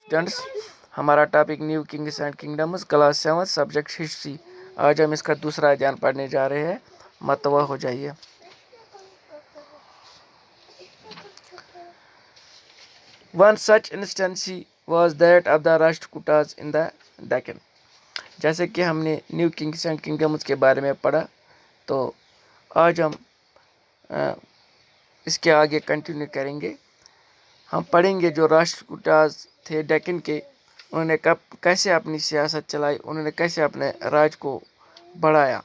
Students, ہمارا topic new kings and kingdoms, class 7 subject history. آج ہم اس کا دوسرا ادھیان پڑھنے جا رہے ہیں، متوجہ ہو جائیے۔ One such instance was that of the Rashtrakutas in the Deccan۔ جیسے کہ ہم نے نیو کنگس اینڈ کنگڈمز کے بارے میں پڑھا، تو آج ہم اس کے آگے کنٹینیو کریں گے۔ ہم پڑھیں گے جو راشٹرکوٹاز تھے ڈیکن کے، انہوں نے کیسے اپنی سیاست چلائی، انہوں نے کیسے اپنے راج کو بڑھایا۔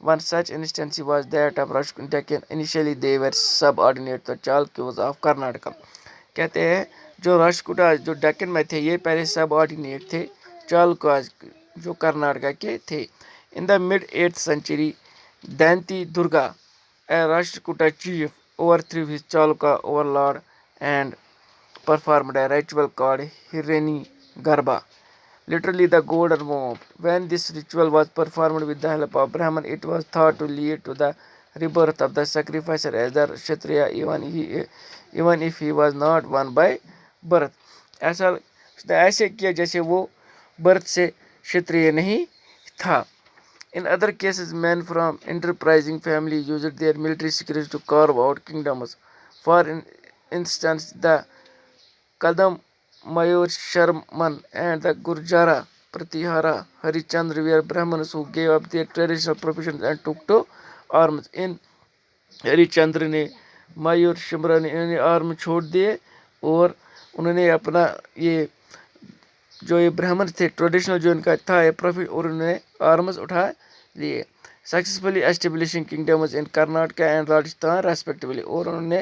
One such instance was that of Deccan۔ Initially they were subordinate to Chalukyas of Karnataka۔ کہتے ہیں جو راشٹرکوٹاز جو ڈیکن میں تھے، یہ پہلے سب آرڈینیٹ تھے چالوکیاز جو کرناٹکا کے تھے۔ In the mid-8th century دینتی Durga a Rashtrakuta chief overthrew his Chalukya overlord and performed a ritual called Hirani Garba, literally the golden womb. When this ritual was performed with the help of Brahman, it was thought to lead to the rebirth of the sacrificer as the Kshatriya, even if he was not one by birth۔ ایسے کیا جیسے وہ birth سے kshatriya نہیں تھا۔ In other cases, men from enterprising families used their military secrets to carve out kingdoms. For instance, the Kadam Mayur Sharman and the Gurjara Pratihara Harichandra were Brahmins who gave up their traditional professions and took to arms۔ In ہریچندر نے، میور شمرا نے، انہوں نے آرم چھوڑ دیے اور انہوں نے اپنا یہ جو یہ برہمن تھے ٹریڈیشنل جو ان کا تھا یہ پروفٹ، اور انہوں نے آرمز اٹھا لیے۔ Successfully establishing kingdoms in Karnataka and Rajasthan respectively, اور انہوں نے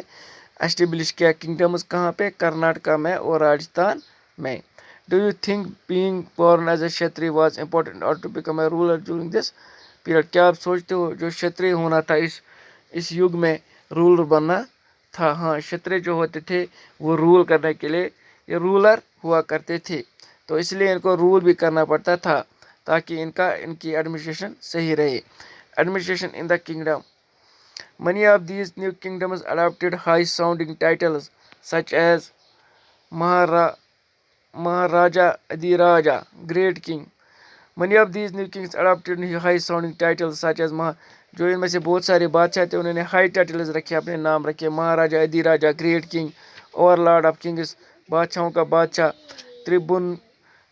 اسٹیبلش کیا کنگڈمز کہاں پہ، کرناٹکا میں اور راجستھان میں۔ Do you think being born as a kshatriya was important or to become a ruler during this period? کیا آپ سوچتے ہو جو kshatriya ہونا تھا اس یگ میں رولر بننا تھا؟ ہاں، kshatriya جو ہوتے تھے وہ رول کرنے کے لیے یہ رولر ہوا کرتے تھے، تو اس لیے ان کو رول بھی کرنا پڑتا تھا تاکہ ان کی ایڈمنسٹریشن صحیح رہے۔ Administration in the kingdom. Many of these new kingdoms adopted high-sounding titles such as Maharaja Adhiraja, Great King۔ Many of these new kings adopted high-sounding titles such as جو ان میں سے بہت سارے بادشاہ تھے انہوں نے ہائی ٹائٹلز رکھے، اپنے نام رکھے، Maharaja Adhiraja, great king, over lord of kings, بادشاہوں کا بادشاہ،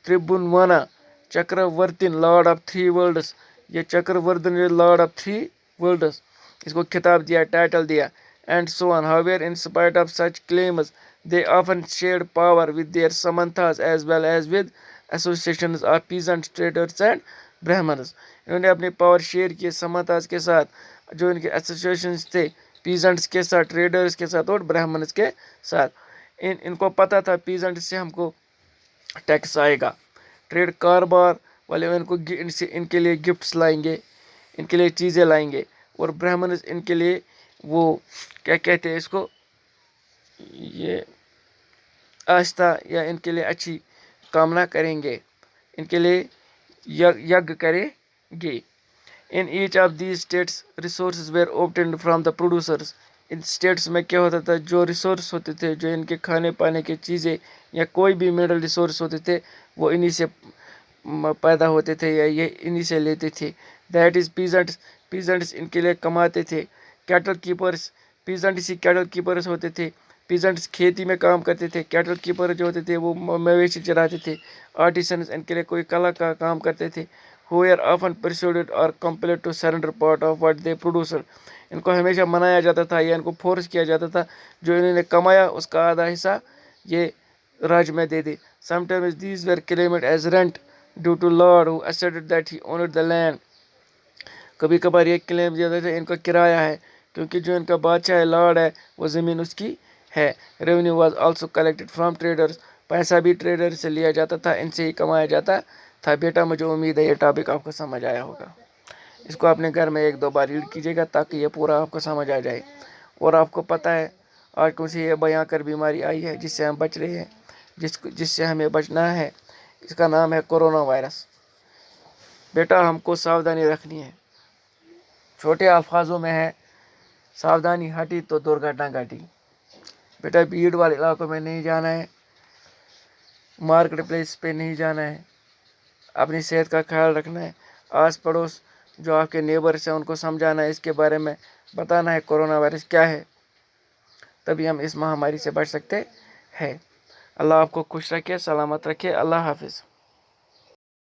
Tribhuvana, Chakravartin, lord of 3 worlds, یہ چکروردن لارڈ آف 3 ورلڈس، اس کو خطاب دیا، ٹائٹل دیا، and so on. However, in spite of such claims, they often shared power with their samantas as well as with associations of peasants, traders and Brahmins۔ انہوں نے اپنے power share کیے سمنتاز کے ساتھ، جو ان کے ایسوسیشنز تھے، پیزنٹس کے ساتھ، ٹریڈرز کے ساتھ اور برہمنز کے ساتھ۔ ان کو پتہ تھا پیزنٹ سے ہم کو ٹیکس آئے گا، ٹریڈ کاروبار والے ان کے لیے گفٹس لائیں گے، ان کے لیے چیزیں لائیں گے، اور برہمنز ان کے لیے وہ کیا کہتے ہیں اس کو، یہ آستھا یا ان کے لیے اچھی کامنا کریں گے، ان کے لیے یگ کریں گے۔ In each of these states resources were obtained from the producers۔ ان اسٹیٹس میں کیا ہوتا تھا، جو ریسورس ہوتے تھے، جو ان کے کھانے پانے کی چیزیں یا کوئی بھی منرل ریسورس ہوتے تھے، وہ انہی سے پیدا ہوتے تھے یا یہ انہی سے لیتے تھے۔ دیٹ از پیزنٹس ان کے لیے کماتے تھے۔ کیٹل کیپرس، پیزنٹس ہی کیٹل کیپرس ہوتے تھے، پیزنٹس کھیتی میں کام کرتے تھے، کیٹل کیپر جو ہوتے تھے وہ مویشی چراتے تھے، آرٹیسنس ان کے لیے کوئی کلا کا کام کرتے تھے، who were often persuaded or compelled to surrender part of what they produced۔ ان کو ہمیشہ منایا جاتا تھا یا ان کو فورس کیا جاتا تھا جو انہوں نے کمایا اس کا آدھا حصہ یہ راج میں دے دے۔ Sometimes these were claimed as rent due to lord who asserted that he owned the land۔ کبھی کبھار یہ کلیم دیا جاتا تھا ان کا کرایہ ہے کیونکہ جو ان کا بادشاہ ہے، لارڈ ہے، وہ زمین اس کی ہے۔ Revenue was also collected from traders۔ پیسہ بھی ٹریڈر سے لیا جاتا تھا، ان سے ہی کمایا جاتا تھا۔ بیٹا مجھے امید ہے یہ ٹاپک آپ کو سمجھ آیا ہوگا، اس کو اپنے گھر میں 1-2 بار ریڈ کیجیے گا تاکہ یہ پورا آپ کو سمجھ آ جائے۔ اور آپ کو پتہ ہے آج کون سی یہ بھیانکر بیماری آئی ہے جس سے ہم بچ رہے ہیں، جس سے ہمیں بچنا ہے، اس کا نام ہے کورونا وائرس۔ بیٹا ہم کو ساودھانی رکھنی ہے، چھوٹے الفاظوں میں ہے ساودھانی ہٹی تو درگھٹنا گھٹی۔ بیٹا بھیڑ والے علاقوں میں نہیں جانا ہے، مارکیٹ پلیس پہ نہیں جانا ہے، اپنی صحت کا خیال رکھنا ہے، آس پڑوس جو آپ کے نیبرس ہیں ان کو سمجھانا ہے، اس کے بارے میں بتانا ہے کورونا وائرس کیا ہے، تبھی ہم اس مہاماری سے بچ سکتے ہیں۔ اللہ آپ کو خوش رکھے، سلامت رکھے، اللہ حافظ۔